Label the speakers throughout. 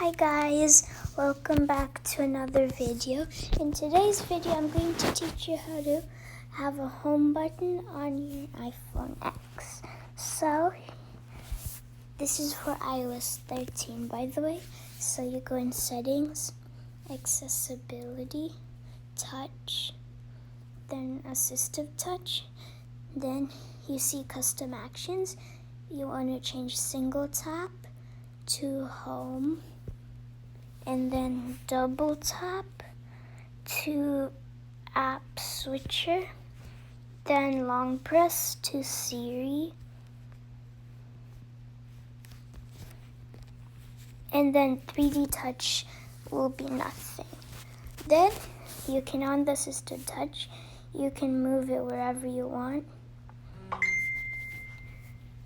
Speaker 1: Hi guys, welcome back to another video. In today's video, I'm going to teach you how to have a home button on your iPhone X. So, this is for iOS 13, by the way. So you go in Settings, Accessibility, Touch, then Assistive Touch. Then you see Custom Actions. You want to change Single Tap to Home, and then double tap to App Switcher, then long press to Siri, and then 3D touch will be nothing. Then you can, on the assisted touch, you can move it wherever you want,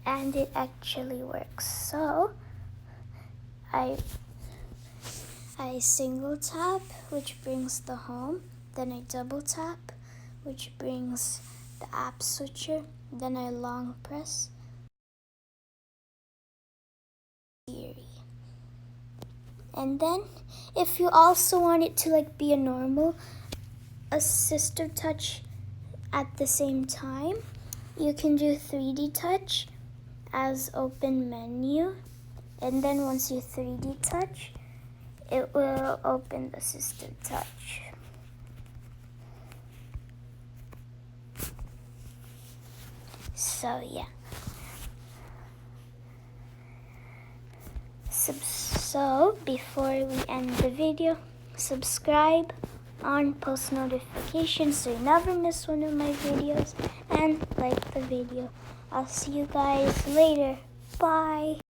Speaker 1: and it actually works. So I single tap, which brings the home, then I double tap, which brings the app switcher, then I long press Siri. And then if you also want it to be a normal assistive touch at the same time, you can do 3D touch as open menu, and then once you 3D touch, it will open the assistive touch. So yeah. So before we end the video, subscribe on post notifications so you never miss one of my videos, and like the video. I'll see you guys later. Bye.